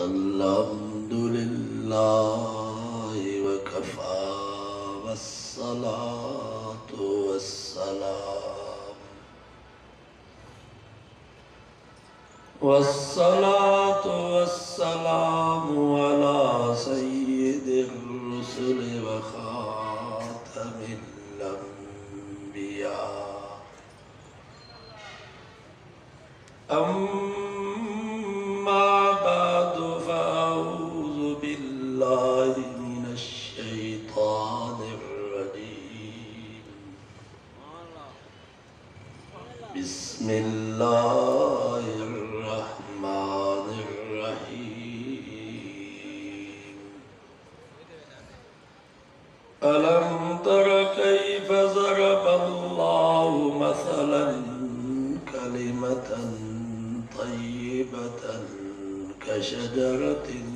अल्हम्दुलिल्लाह वकफ़ा वस्सलातु वस्सलामु अला सय्यिदिर रुसुलि व खातमिल अंबिया अम्मा बअदु फ़अऊज़ु बिल्लाहि मिनश शैतानिर रजीम बिस्मिल्लाहिर रहमानिर रहीम अलम तर कैफ़ ज़रबल्लाहु मसलन कलिमतन तय्यबतन कशजरतिन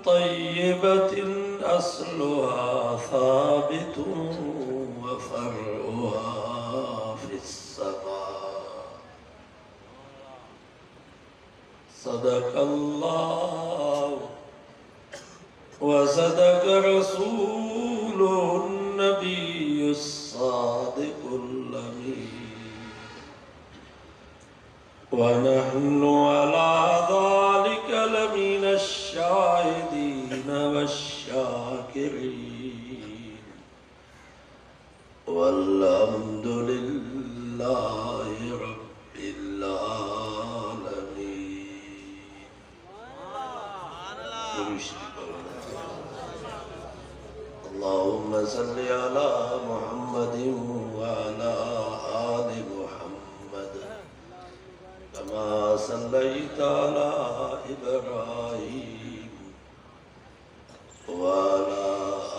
तय्यबतिन अस्लुहा साबितुन व फ़रउहा फ़िस्समा सदक़ल्लाहु व सदक़ रसूलुन नबियुस सादिक़ुल अमीन व नहनु अला ज़ालिका लमिनश शाहिदीन वश्शाकिरीन वल्हम्दुलिल्लाहि रब्बिल आलमीन। अल्लाहुम्मा सल्लि अला मुहम्मदिन व अला आलि मुहम्मद कमा सल्लैता अला इब्राहीम व अला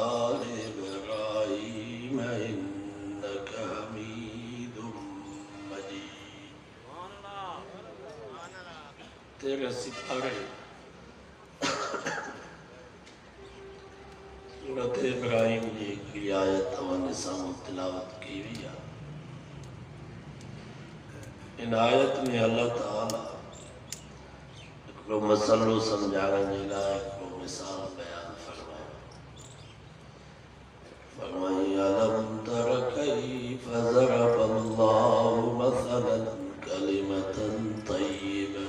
आलि इब्राहीम इन्नका हमीदुम मजीद। तेरे सितारे सूरत इब्राहिम जी की आयत तिलावत की हुई है। इन आयत में अल्लाह ताला को मसलो समझाने के लिए को मिसाल बयान फरमाई अलम तर कैफ़ ज़रबल्लाहु मसलन कलिमतन तय्यबा।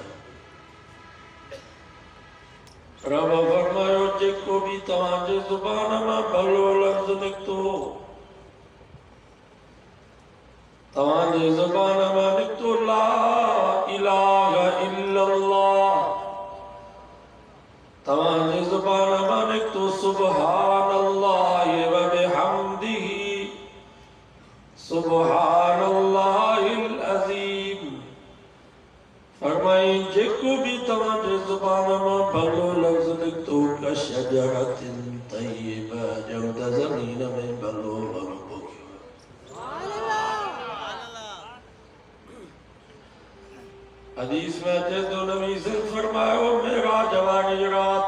रब फरमायो जेको भी तव्हांजे ज़ुबान मां भलो लफ्ज़ निकतो तव्हांजे ज़ुबान मां निकतो ला इलाहा इल्लल्लाह तव्हांजे ज़ुबान मां निकतो सुब्हानल्लाहि व बिहम्दिही सुब्हानल्लाहिल अज़ीम। फरमाई जेको भी तव्हांजे ज़ुबान मां भलो लफ्ज़ निकतो कशजरतिन तय्यबा जो त ज़मीन में भलो वण पोखियो। हदीस में अचे तो नबी से फरमायो मेराज वारी रात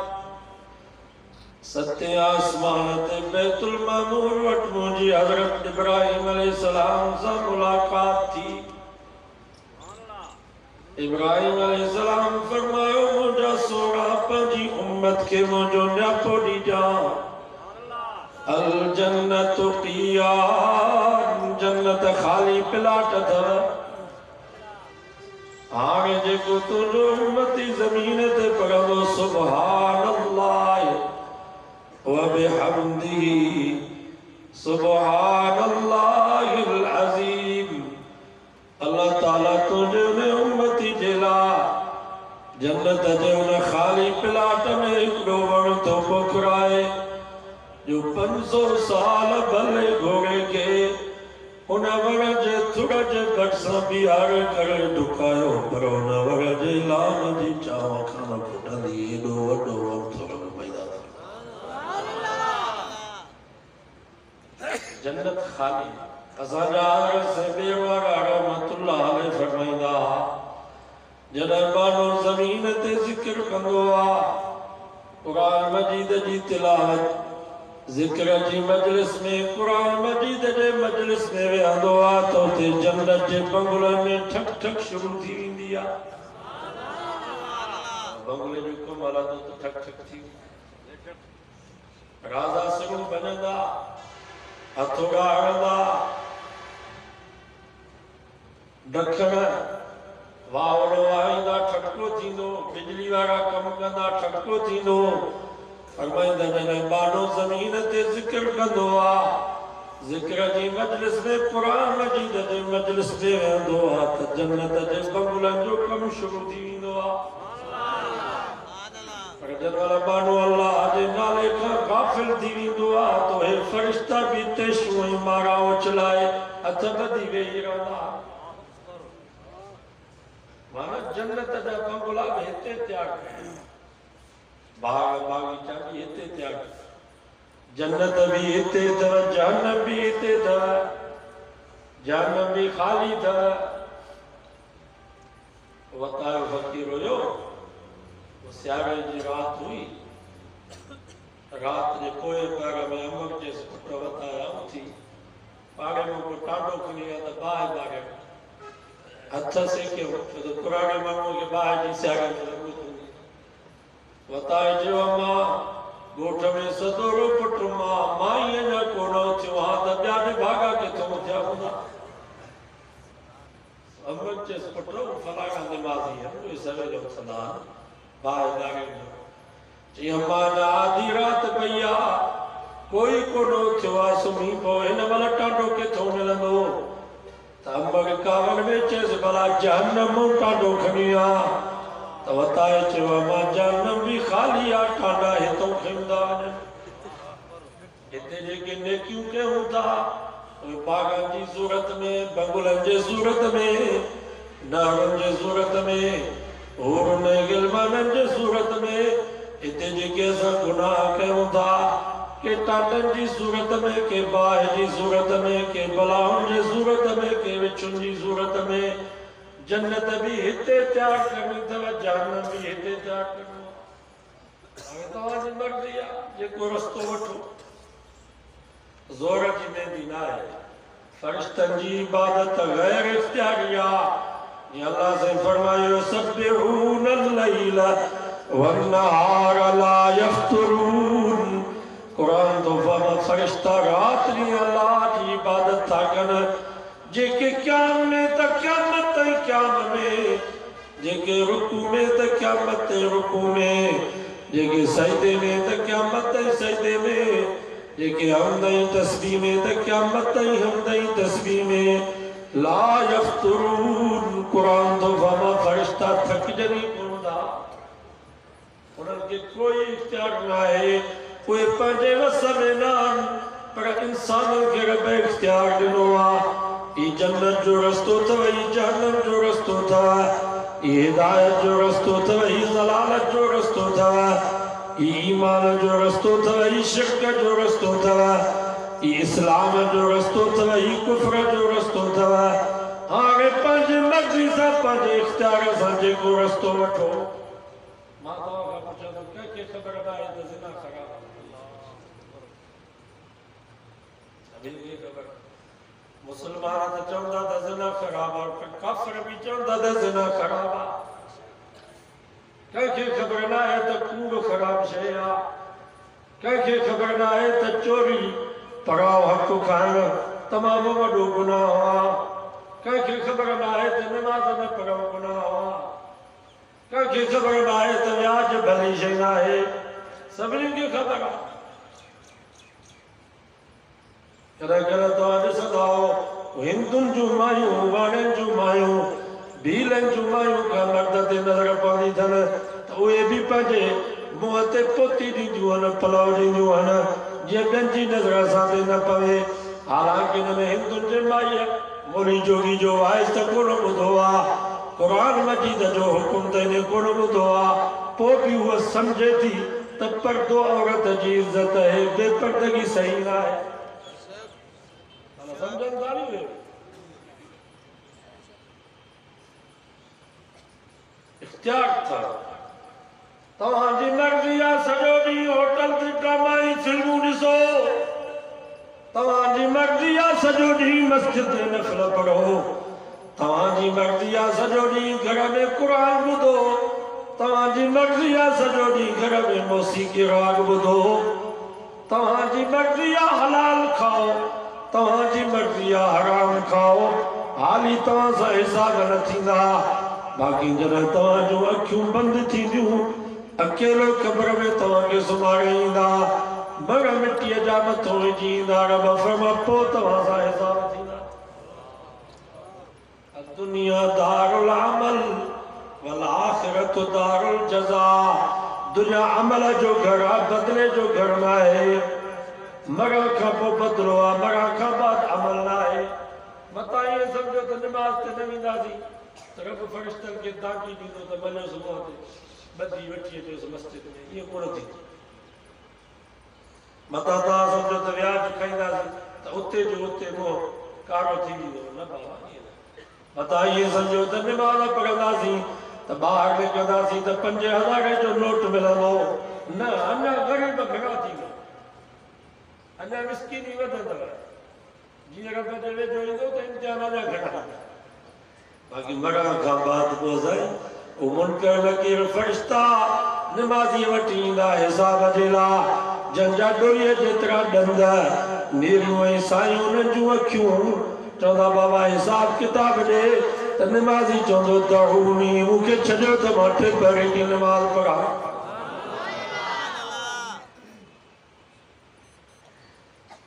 सत्य आसमान ते बैतुल मामूर वट मुंहिंजी हज़रत इब्राहिम अलैहिस्सलाम सां मुलाकात थी। इब्राहिम अलैहिस्सलाम फरमायो मुझा सोना पंजी उम्मत के मुझो न्यापो दीजा अल जन्नतु क़ियाम जन्नत खाली प्लाट अथव हाणे जेको तुंहिंजो उम्मती ज़मीन ते पढ़ंदो सुब्हानल्लाह व बिहम्दिही सुब्हानल्लाहिल अज़ीम। अल्लाह ताला तुझे उन्हें उम्मती जेला जन्नत जे उन खाली प्लाट में हिकिड़ो वण थो पोखराए जो 500 साल भले घोड़े के उन वण जे थुड़ जे घट सां बिहारे करे ढुकायो पर उन वण जे लाम जी चाव खां फुटंदी एॾो वॾो वण थो पैदा जन्नत खाली। असांजा हज़रत सैयद रहमतुल्लाह अलैहि फरमाईंदा जॾहिं माण्हू ज़मीन ते ज़िक्र कंदो आहे कुरान मजीद जी तिलावत ज़िक्र जी मजलिस में कुरान मजीद जे मजलिस में वेंदो आहे तो ते जन्नत जे बंगलनि में ठक ठक शुरू थी वेंदी आहे। बंगले जो कमु हलंदो त ठक ठक थी राजा शुरू बनंदा हथोड़ा हणंदा ॾखण वावड़ो वाहींदा ठटको थींदो बिजली वारा कमु कंदा ठटको थींदो। फरमाईंदा जॾहिं बानो ज़मीन ते ज़िक्र कंदो आहे ज़िक्र जी मजलिस में कुरान मजीद जे मजलिस में वेंदो आहे त जन्नत जे बंगलनि जो कमु शुरू थी वेंदो आहे। पर जॾहिं महिल बानो अल्लाह जे नाले खां गाफ़िल थी वेंदो आहे तो हे फ़रिश्ता बि तेशूं ऐं मारा उछलाए हथ ॿधी वेही रहंदा। माना जन्नत जा बंगला बि हिते तयारु कया बाग बागीचा भी हिते तयारु जन्नत भी हिते अथव जहन्नम भी हिते अथव जहन्नम भी ख़ाली अथव। वतायो फ़क़ीर हुयो सियारे जी रात हुई रात जे पोइ पैर में अमर जे पुट वताया उथी पाड़े में को टांडो खणी आया त बाहि बारे हथ सेकियो छो त पुराणे माण्हूअ खे बाहि जी सियारे में लॻो थो वताए जो अम्मा गोठ में सदोरो पुट मां ईअं न कोन थियो हा त ॿिया बि भागा किथां थिया हूंदा। अमर चयसि पुट फलाणा निमाज़ी आहिनि उहे सवेल उथंदा आहिनि बाहि बारे चई अम्मा न आधी राति पई आहे कोई कोन थियो आहे सुम्ही पियो हिन महिल टांडो किथां मिलंदो त अम्बर कावड़ में चयसि भला जहन्नम टांडो खणी आ त वताए चयो मां जहन्नम भी ख़ाली आहे टांडा हितां खणंदा वञनि। हिते जेके नेकियूं कयूं था उहे बागनि जी सूरत में बंगलनि जे सूरत में नहरुनि जे सूरत में हूरुनि ऐं गिलमाननि जे सूरत में हिते जेके असां गुनाह कयूं था के टाटनि जी सूरत में के बाहि जी सूरत में के बलाउनि जी सूरत में के विछुनि जी सूरत में जन्नत भी हिते तयारु करणी अथव जहन्नम भी हिते तयारु करणो आहे। हाणे तव्हांजी मर्ज़ी आहे जेको रस्तो वठो ज़ोर जी मेंदी न आहे फ़रिश्तनि जी इबादत गैर इख्तियारी आहे। जीअं अल्लाह साईं फरमायो सब्बिहूनल लैल वन्नहार ला यफ्तुरून कुरान तो फरिश्ता रात ॾींहुं अल्लाह जी इबादत था कनि जेके क़याम में त क़यामत ताईं क़याम में जेके रुकू में त क़यामत ताईं रुकू में जेके सजदे में त क़यामत ताईं सजदे में जेके हमदई तस्बीह में त क़यामत ताईं हमदई तस्बीह में ला यफ्तुरून कुरान तो फरिश्ता थकजनि कोन था उन्हनि खे कोई इख्तियार न आहे उहे पंहिंजे वस में न आहिनि पर इंसाननि खे रब इख्तियार ॾिनो आहे। ही जन्नत जो रस्तो अथव ही जहन्नम जो रस्तो अथव ही हिदायत जो रस्तो अथव ही ज़लालत जो रस्तो अथव ही ईमान जो रस्तो अथव ही शिर्क जो रस्तो अथव ही इस्लाम जो रस्तो अथव ही कुफ्र जो रस्तो अथव। हाणे पंहिंजी मर्ज़ी सां पंहिंजे इख्तियार सां जेको रस्तो वठो। मां तव्हां खां पुछां थो कंहिंखे ख़बर न आहे त ज़िना ख़राब आहे ख़बर मुसलमान त चवंदा त ज़िना ख़राब आहे पर काफ़िर बि चवंदा त ज़िना ख़राब आहे। कंहिंखे ख़बर न आहे त कूड़ ख़राब शइ आहे कंहिंखे ख़बर न आहे त चोरी पराओ हक़ खाइणु तमामु वॾो गुनाह आहे कंहिंखे ख़बर न आहे त नमाज़ न पढ़णु गुनाह आहे कंहिंखे ख़बर न आहे त व्याज भली शइ न आहे सभिनीनि खे ख़बर आहे। कॾहिं कॾहिं तव्हां ॾिसंदा हिंदुनि जूं मायूं वाणियुनि जूं मायूं भीलनि जूं मायूं का मर्द ते नज़र पवंदी अथनि त उहे बि पंहिंजे मुंहं ते पोती ॾींदियूं आहिनि पलव ॾींदियूं आहिनि जीअं ॿियनि जी नज़र असां ते न पवे। हालांकि हिन में हिंदुनि जे माईअ मोली जोगी जो वाइस त कोन ॿुधो आहे कुरान मजीद जो हुकुम त हिन कोन ॿुधो आहे पोइ बि उहा सम्झे थी त पर्दो औरत जी इज़त आहे बेपर्दगी सही न आहे। इख्तियार था तव्हांजी मर्ज़ी आहे सॼो ॾींहुं होटल ते ड्रामा जी फिल्मूं ॾिसो, तव्हांजी मर्ज़ी आहे सॼो ॾींहुं मस्जिद में नफ़िल पढ़ो, तव्हांजी मर्ज़ी आहे सॼो ॾींहुं घर में क़ुरान ॿुधो, तव्हांजी मर्ज़ी आहे सॼो ॾींहुं घर में मौसीक़ी राग ॿुधो, तव्हांजी मर्ज़ी आहे हलाल खाओ, तव्हांजी मर्ज़ी आहे हराम खाओ, हाली तव्हां सां हिसाब न थींदा। बाक़ी जॾहिं तव्हां जूं अखियूं बंदि थींदियूं अकेलो क़ब्र में तव्हांखे सुम्हारे ईंदा, मर मिटीअ जा मथो विझी ईंदा, रब फरमा पोइ तव्हां सां हिसाब थींदा। दुनिया दारुल अमल वल आखिरत दारुल जज़ा। दुनिया अमल जो घर आहे, बदले जो घर न आहे। मरण खां पोइ बदिलो आहे, मरण खां बाद अमल न आहे। मतां ईअं सम्झो त निमाज़ ते न वेंदासीं त रब फ़रिश्तनि खे दांटी ॾींदो त वञो सुबुह ते ॿधी वठी अचोसि मस्जिद में, ईअं कोन थींदो। मतां तव्हां सम्झो त व्याज खाईंदासीं त उते जो उते मोह कारो थी वेंदो, न बाबा ईअं न। मतां ईअं सम्झो त निमाज़ पढ़ंदासीं त ॿाहिरि निकिरंदासीं त 5000 जो नोट मिलंदो, न अञा ग़रीब घणा थींदा, अञा मिसकीनी वधंदव। जीअं रब ते वेझो ईंदो त इम्तिहान अञा घणा। बाक़ी मरण खां बाद पोइ साईं मुनकर नकीर फ़रिश्ता निमाज़ी वठी ईंदा हिसाब जे लाइ, जंहिंजा डोरीअ जेतिरा ॾंद नीरियूं ऐं साईं उन्हनि जूं अखियूं। चवंदा बाबा हिसाब किताब ॾे त निमाज़ी चवंदो दऊनी, मूंखे छॾियो त मां टे भरे ॾींहुं निमाज़ पढ़ां।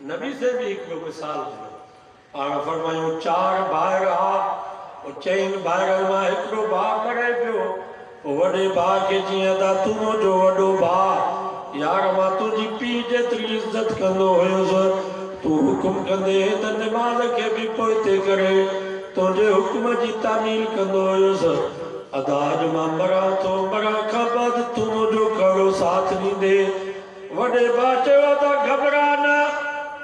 नबी से भी हिकिड़ो मिसाल पाण फरमायूं, 4 भाइर हुआ, चइनि भाइरनि मां हिकिड़ो भाउ मरे पियो। वॾे भाउ खे जीअं त तूं मुंहिंजो वॾो भाउ, यार मां तुंहिंजी पीउ जेतिरी इज़त कंदो हुयुसि, तूं हुकुम कंदे त निमाज़ खे बि पोइते करे तुंहिंजे हुकुम जी तामील कंदो हुयुसि। अदा अॼु मां मरां थो, मरण खां बाद तूं मुंहिंजो कहिड़ो साथ ॾींदे? वॾे भाउ चयो त घबरा न,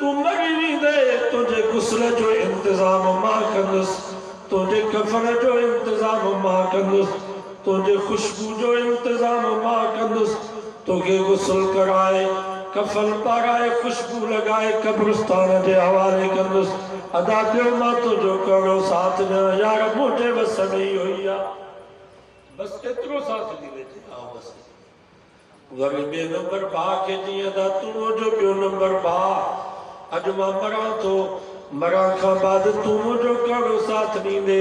तूं मरी वेंदे तुंहिंजे गुस्ल जो इंतज़ाम मां कंदुसि, तुंहिंजे कफन जो इंतज़ाम मां कंदुसि, तुंहिंजे खुशबू जो इंतज़ाम मां कंदुसि, तोखे गुस्ल कराए कफन पाराए खुशबू लॻाए कब्रिस्तान जे हवाले कंदुसि। अदा ॿियो मां तुंहिंजो कहिड़ो साथ ॾियां? यार मुंहिंजे वस में ई हुई आहे, बसि एतिरो साथ ॾी वेठे आहे बसि। वरी ॿिए नंबर भाउ खे जीअं त तूं मुंहिंजो ॿियो नंबर भाउ, अॼु मां मरां थो, मरण खां बाद तूं मुंहिंजो कहिड़ो साथ ॾींदे?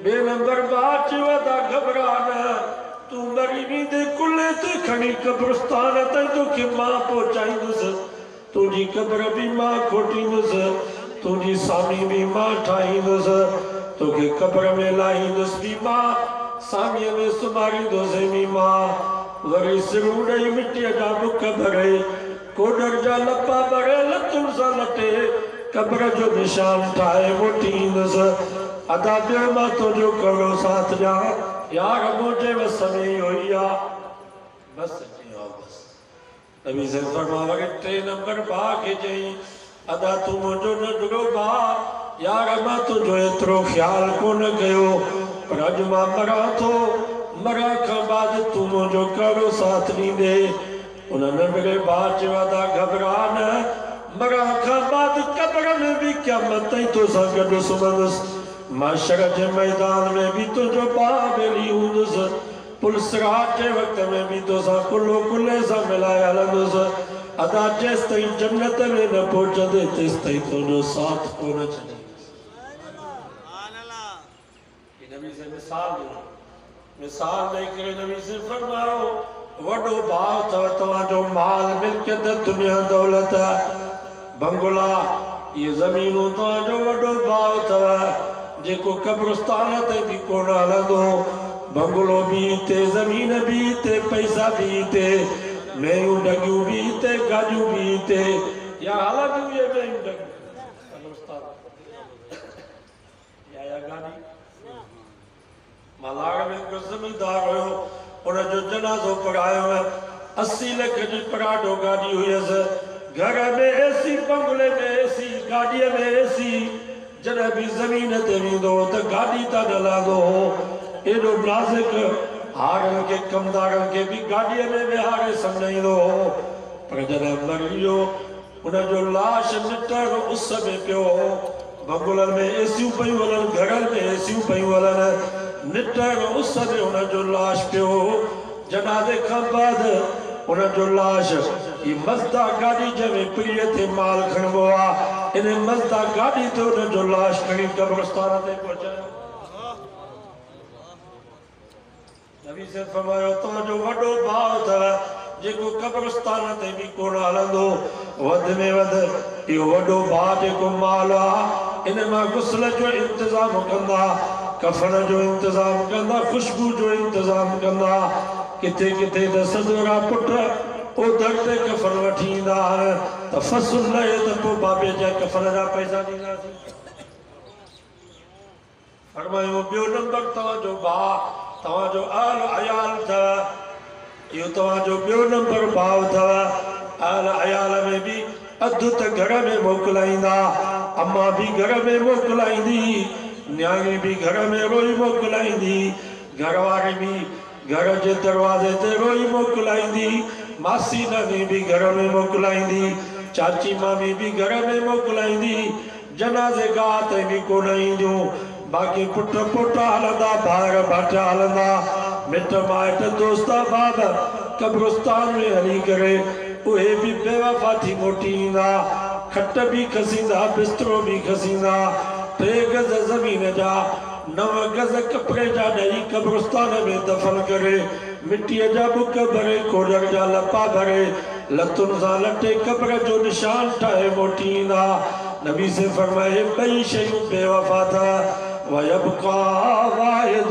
ॿिए नंबर भाउ चयो त घबरा न, तूं मरी वेंदे कुल्हे ते खणी कब्रिस्तान ताईं तोखे मां पहुचाईंदुसि, तुंहिंजी क़ब्र बि मां खोटींदुसि, तुंहिंजी सामी बि मां ठाहींदुसि, तोखे क़ब्र में लाहींदुसि बि मां, सामीअ में सुम्हारींदुसि बि मां। वरी सिरूं ॾेई मिटीअ जा मुख भरे, कोडर जा लपा भरे, लतुनि सां लटे क़ब्र जो निशान ठाहे मोटी ईंदुसि। अदा ॿियो मां तुंहिंजो कहिड़ो साथ ॾियां? यार मुंहिंजे वस में ई हुई आहे, बसि बसि। नबी से फरमाया, वरी 3 नंबर भाउ खे चई, अदा तूं मुंहिंजो नंढड़ो भाउ, यार मां तुंहिंजो एतिरो ख़्यालु कोन कयो, पर अॼु मां मरां थो, मरण खां बाद तूं मुंहिंजो कहिड़ो साथ ॾींदे? उन नंढड़े भाउ चयो त घबरा न, मरण खां बाद क़ब्र में बि क़यामत ताईं तोसां गॾु सुम्हंदुसि, महशर जे मैदान में भी तुझो भाउ मिली हूंदुसि, पुलसरात जे वक़्त में भी तोसां कुल्लो कुल्ले सां मिलाए हलंदुसि। अदा जेसि ताईं जन्नत में न पहुचंदे तेसि ताईं तुंहिंजो साथ कोन छॾींदुसि। नबी से मिसाल ॾेई करे नबी से फरमायो, वॾो भाउ अथव तव्हांजो, माल मिल्कियत दुनिया दौलत बंगला ये ज़मीनूं तव्हांजो वॾो भाउ अथव, जेको कब्रिस्तान ते बि कोन हलंदो, बंगलो भी हिते, ज़मीन भी हिते, पैसा भी हिते, मेयूं डगियूं भी हिते, गाजूं भी हिते, या हलंदियूं ये मेयूं डगियूं या गाड़ी। मलाड़ में हिकिड़ो ज़मींदार हुयो, उनजो जनाज़ो पढ़ायो, 80 लख जी पराडो गाड़ी हुयसि, घर में एसी, बंगले में एसी, गाड़ीअ में एसी। जॾहिं बि ज़मीन ते वेंदो त गाॾी तां हलांदो हो, एॾो नाज़ुक हारन के कमदारन के भी गाड़िया में विहारे सम्झाईंदो हो पर जॾहिं मरी वियो उन जो लाश निटर उस में पियो बंगुलनि में एसियूं पयूं हलनि घरनि में एसियूं पयूं हलनि निटर उस में उन जो लाश पियो जनाज़े खां बाद उन जो लाश ई मज़दा गाड़ी जंहिंमें पीढ़ीअ ते माल खणबो आहे इन मज़दा गाड़ी ते उन जो लाश खणी कब्रिस्तान ते पहुचायो नबी से फरमायो तुंहिंजो वॾो भाउ अथव जेको कब्रिस्तान ते बि कोन हलंदो वध में वध इहो वॾो भाउ जेको माल आहे इन मां गुस्ल जो इंतज़ाम कंदा कफन जो इंतज़ाम कंदा खुशबू जो इंतज़ाम कंदा किथे किथे त सदोरा पुट उधर ते कफन वठी ईंदा आहिनि त फसुल लहे त पोइ बाबे जा कफन जा पैसा ॾींदासीं फरमायो ॿियो नंबर तव्हांजो भाउ तव्हांजो आल अयाल अथव इहो तव्हांजो ॿियो नंबर भाउ अथव आल अयाल में बि अधु त घर में मोकिलाईंदा अम्मा बि घर में मोकिलाईंदी न्याणी बि घर में रोई मोकिलाईंदी घरवारी बि घर जे दरवाज़े ते रोई मोकिलाईंदी मासी नानी भी घर में मोकिलाईंदी चाची मामी भी घर में मोकिलाईंदी जनाज़े गाह ते भी कोन ईंदियूं बाक़ी पुट पोटा हलंदा भाइर भाटा हलंदा मिट माइट दोस्त बाब कब्रिस्तान में हली करे उहे भी बेवफा थी मोटी ईंदा खट भी खसींदा बिस्तरो भी खसींदा 3 गज ज़मीन जा 9 गज कपड़े जा ॾेई कब्रिस्तान में दफन करे मिट्टीअ जा बुक भरे कोडर जा लपा भरे लतुन सां लटे कब्र जो निशान ठाहे मोटी ईंदा नबी से फरमाए ॿई शयूं बेवफा था वयबका वाहिद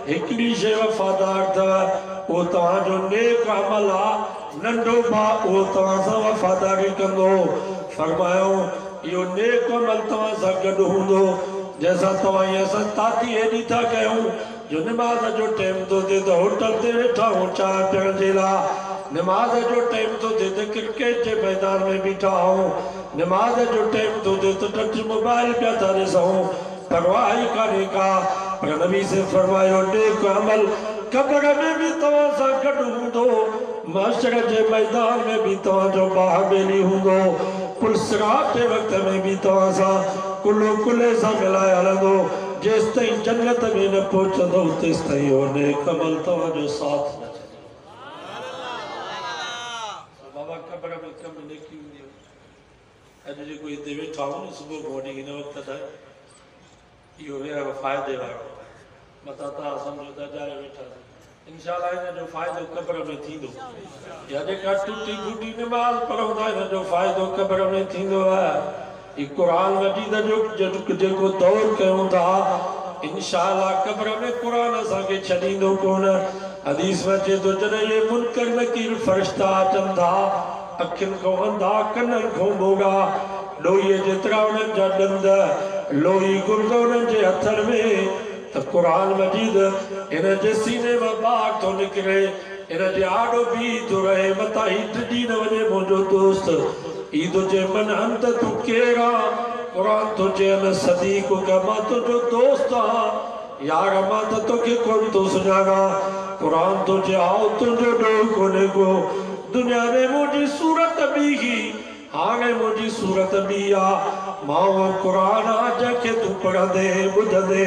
हिकिड़ी शइ वफ़ादार अथव उहो तव्हांजो नेक अमल आहे नंढो भाउ उहो तव्हां सां वफ़ादारी कंदो फरमायो इहो नेक अमल तव्हां सां गॾु हूंदो जैसा तव्हां असां ताती हेॾी था कयूं जो निमाज़ जो टाइम थो थिए त होटल ते वेठा आहियूं चांहि पीअण जे लाइ निमाज़ जो टाइम थो थिए त क्रिकेट जे मैदान में बीठा आहियूं निमाज़ जो टाइम थो थिए त टच मोबाइल पिया था ॾिसूं परवाह ई कान्हे का पर नबी से फरमायो नेक अमल कब्र में भी तव्हां सां गॾु हूंदो महशर जे मैदान में भी तव्हांजो बाहुबली हूंदो पुलसरात जे वक़्त में भी तव्हां सां कुल्लो कुल्ले सां मिलाए हलंदो जेसि ताईं जन्नत में न पहुचंदो तेसि ताईं हो नेक अमल तव्हांजो साथ न छॾे बाबा कब्र में कम नेकी हूंदी अॼु जेको हिते वेठा आहियूं न सुबुह मोड़ी हिन वक़्त ताईं इहो वेर फ़ाइदे वारो मथां तव्हां सम्झो त जाए वेठा इंशाअल्लाह इन जो फ़ाइदो कब्र में थींदो या जेका टुटी फूटी निमाज़ पढ़ूं था इन जो फ़ाइदो कब्र में थींदो आहे ई कुरान मजीद जो जेको दौर कयूं था इंशाअल्लाह कब्र में कुरान असांखे छॾींदो कोन हदीस में अचे थो जॾहिं इहे मुनकर नकीर फ़रिश्ता अचनि था अखियुनि खां अंधा कननि खां बोगा लोहीअ जेतिरा उन्हनि जा ॾंद लोही गुर्द उन्हनि जे हथनि में त कुरान मजीद इन जे सीने में बाग थो निकिरे इन जे आॾो बि थो रहे मथां ही टिजी न वञे मुंहिंजो दोस्त ई तो जे मन अंत तू केरा कुरान तो जे न सदीक का मां तुझो दोस्त आ यार मां त तोखे कोन तो सुञाणा कुरान तो जे आओ तुझो डो कोने को दुनिया में मुझी सूरत भी ही हाणे मुझी सूरत भी आ मां कुरान आज के तू पढ़ दे बुझ दे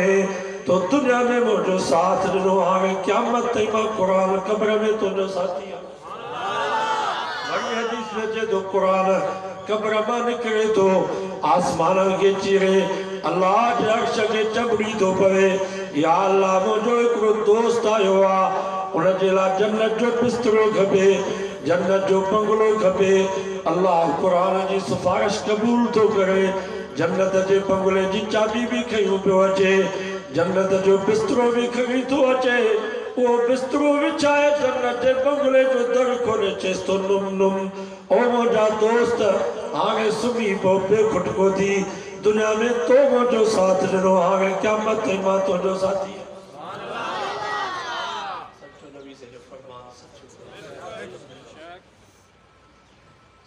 तो दुनिया में मुझो साथ ॾिनो हाणे क़यामत ताईं मां कुरान कब्र में तुझो साथी आ हदीस में जे दो कुरान कब्र मां निकले तो आसमान के चीरे अल्लाह जे अर्श के चबड़ी तो पवे या अल्लाह मुझो एकरो दोस्त आयो आ उन जे ला जन्नत जो बिस्तरो खपे जन्नत जो बंगलो खपे अल्लाह कुरान जी सिफारिश कबूल तो करे जन्नत जे बंगले जी चाबी भी खयूं पियो अचे जन्नत जो बिस्तरो भी खणी तो अचे वो बिस्तरो विछाए जन्नत जे बंगले जो दर खोले चेस तो नुम नुम ओ मुझा दोस्त आगे सुमी पो बेखुटको थी दुनिया में तो मुझो साथ ॾिनो हाणे क़यामत ताईं मां तुंहिंजो साथी सच्चो नबी से जो फरमान सच्चो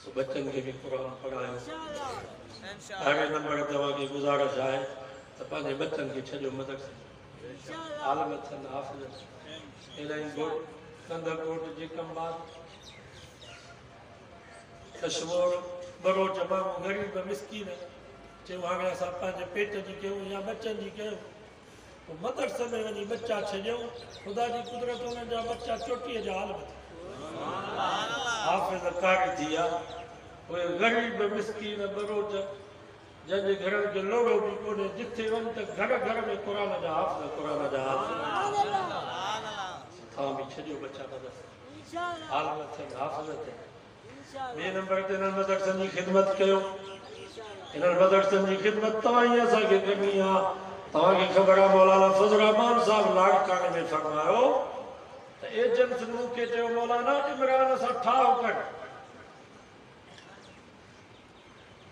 सो बच्चन के भी कुरान पढ़ायो अगले नंबर तव्हां खे गुज़ारिश आहे त पंहिंजे बच्चन खे छॾियो मदद आलम थन हाफ़िज़ इलाही गोट कंदा गोट जे कम बात कशमोर बड़ो जमाम गरीब मिस्कीन चयो हाणे असां पंहिंजे पेट जी कयूं या बच्चनि जी कयूं मदरसे में वञी बच्चा छॾियूं ख़ुदा जी कुदरत उन्हनि जा बच्चा चोटीअ जा हाल में हाफ़िज़ कारी थी विया उहे ग़रीब मिस्कीन बरोच जंहिंजे घरनि खे लोड़ो बि कोन्हे जिथे वञ त घर घर में क़ुर जा हाफ़िज़ तव्हां बि छॾियो बच्चा मदरसे हाल न थियनि हाफ़िज़ थियनि ॿिए नंबर ते हिननि मदरसनि जी ख़िदमत कयो इन्हनि मदरसनि जी ख़िदमत तव्हां ई असांखे करणी आहे तव्हांखे ख़बर आहे मौलाना फज़ल रहमान साहब लाड़काने में फरमायो त एजेंट्स मूंखे चयो मौलाना इमरान सां ठाह कर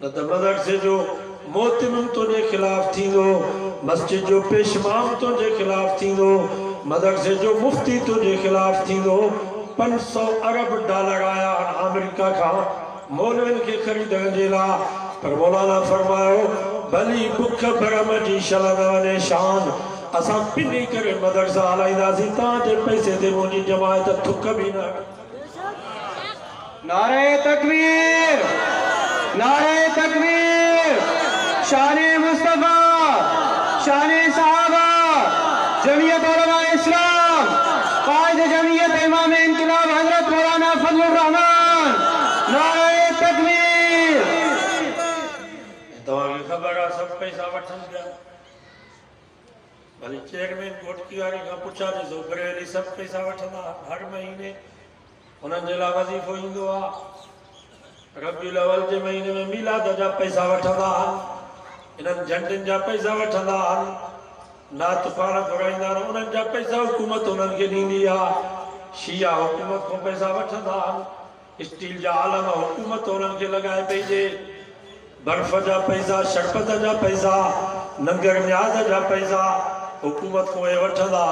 न त मदरसे जो मोहतमिम तुंहिंजे ख़िलाफ़ थींदो मस्जिद जो पेशमाम तुंहिंजे ख़िलाफ़ थींदो मदरसे जो मुफ्ती तुंहिंजे ख़िलाफ़ थींदो 500 अरब डॉलर आया अमेरिका का मौलविन के खरीदण जे लाइ पर मौलाना फरमायो भली बुख भरम जी शलन शान असां पिनी करे मदरसा हलाईंदासीं तव्हांजे पैसे ते मुंहिंजी जमायत थुक बि न नारे तकबीर शाने मुस्तफा शाने सहाबा जमीयत उलमा इस्लाम कायद जमीयत इमाम इनकलाब हजरत मौलाना फजलुर रहमान नारे तकबीर तव्हांखे ख़बर आहे सभु पैसा वठनि पिया भली चेयरमैन कोटकी वारे खां पुछा ॾिसो बरेली सभु पैसा वठंदा हर महीने उन्हनि जे लाइ वज़ीफ़ो ईंदो आहे रबीउल अव्वल जे महीने में मीलाद जा पैसा वठंदा इन्हनि झंडियुनि जा पैसा वठंदा नात पाण घुराईंदा उन्हनि जा पैसा हुकूमत उन्हनि खे ॾींदी आहे शिया हुकूमत खां पैसा वठंदा स्टील जा आलम हुकूमत उन्हनि खे लॻाए पई ॾे बर्फ जा पैसा शरबत जा पैसा नंगर न्याज़ जा पैसा हुकूमत को वठंदा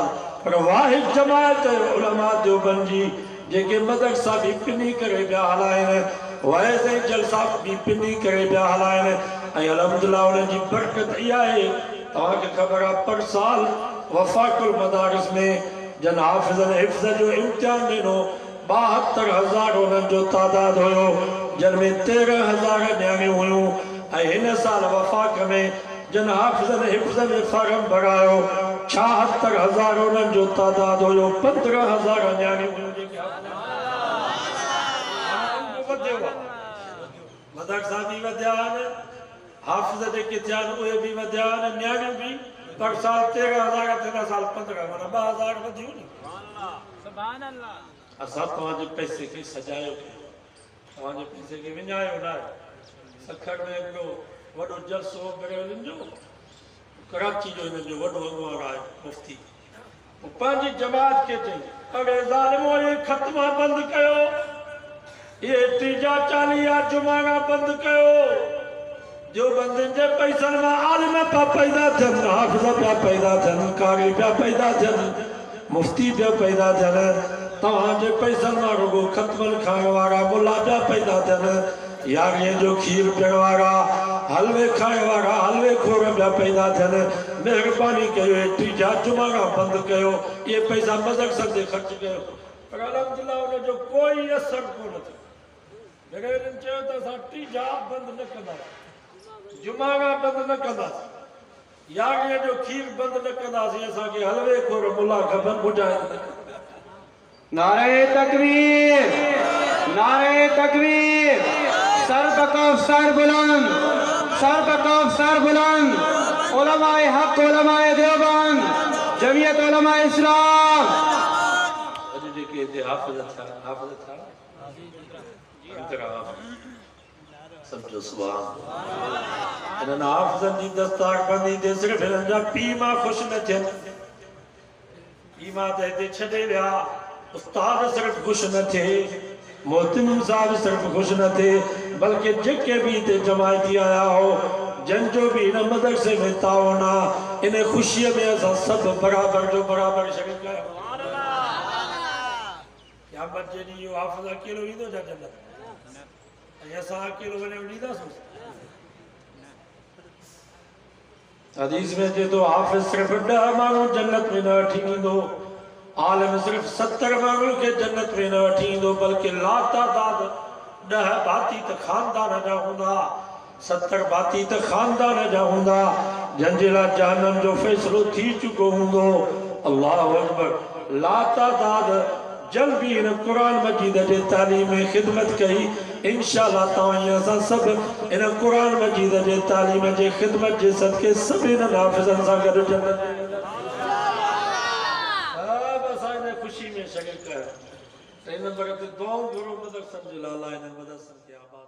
पर वाहिद जमायत उलमा देवबंद जी जेके मदरसा भी पिनी करे पिया हलाइनि वैसे जलसा भी पिनी करे पिया हलाइनि ऐं अल्हम्दुलिल्लाह उन्हनि जी बरकत इहा आहे तव्हांखे ख़बर आहे पर साल वफ़ाकुल मदारिस में जन हाफ़िज़नि हिफ़्ज़ जो इम्तिहान ॾिनो 72,000 उन्हनि जो तादाद हुयो जिन में 13,000 नियाणियूं हुयूं ऐं हिन साल वफ़ाक में जन हाफ़िज़नि हिफ़्ज़ में फार्म भरायो 76,000 उन्हनि जो तादाद हुयो 15,000 नियाणियूं हुयूं जेके मदरसा भी वधिया आहिनि हाफ़िज़ जेके थिया आहिनि उहे बि वधिया आहिनि नियाणियूं बि पर साल 13,000 हिन साल 15 माना 2,000 वधियूं नी सुभान अल्लाह असां तव्हांजे पैसे खे सजायो तव्हांजे पैसे खे विञायो न सखर में हिकिड़ो वॾो जलसो बरेलिन जो कराची जो हिन जो वॾो अॻुवान आहे मुफ्ती पंहिंजी जमात खे चई अड़े ज़ालिमो ये ख़त्मा बंदि कयो ये 40 जुमाना बंदि कयो जो बंदे जे पैसनि मां आलिम पिया पैदा थियनि हाफ़िज़ पिया पैदा थियनि कारी पिया पैदा थियनि मुफ्ती पिया पैदा थियनि तव्हांजे पैसनि मां रुगो ख़त्मल खाइण वारा मुला पिया पैदा थियनि यारीअ जो खीर पीअण वारा हलवे खाइण वारा हलवे खोर पिया पैदा थियनि महिरबानी कयो 40 जुमाना बंदि कयो इहे पैसा मदरसनि ते ख़र्च कयो पर अल्हम्दुलिल्लाह उनजो कोई असर कोन थियो बरेलिन चयो त असां 30 बंदि न कंदासीं जुमाना बंदि न कंदासीं यारीअ जो खीर बंदि न कंदासीं असांखे हलवे खोर मुला खपनि ॿुधाइनि नारे तकबीर सर बकौफ सर बुलंद उलमाए हक उलमाए देवबंद जमीयत उलमा इस्लाम अॼु जेके हिते हाफ़िज़ था समझो सुभान इन्हनि हाफ़िज़नि जी दस्तार बंदी ते सिर्फ़ हिननि जा पीउ मां ख़ुशि न थियनि पीउ मां त हिते छॾे विया उस्ताद सिर्फ़ ख़ुशि न थिए मोहतमिम साहब सिर्फ़ ख़ुशि न थिए बल्कि जेके भी हिते जमायती आया हो जंहिंजो भी हिन मदरसे में ताउन आहे इन ख़ुशीअ में असां सभु बराबर जो बराबर शरीक आहियूं क़यामत जे ॾींहुं इहो हाफ़िज़ अकेलो ईंदो छा जन्नत ऐं असां अकेलो वञण ॾींदासीं हदीस में चए थो हाफ़िज़ सिर्फ़ 10 माण्हू जन्नत में न वठी ईंदो आलम सिर्फ 70 माण्हुनि खे जन्नत में न वठी ईंदो बल्कि लातादाद 10 भाती त खानदान जा हूंदा 70 भाती त खानदान जा हूंदा जंहिंजे लाइ जहन्नम जो फ़ैसिलो थी चुको हूंदो। अल्लाहु अकबर। लातादाद जल्द भी इन कुरान मजीद जे तालीम में खिदमत कई इंशाअल्लाह तव्हां असां सब इन कुरान मजीद जे तालीम जे खिदमत जे सदके सभिनी नाफ़िज़नि सां गॾु जन्नत खुशी में शरीक है। 3 नंबर पे दुआ करो मदरसन जलाला इन मदरसन के आबाद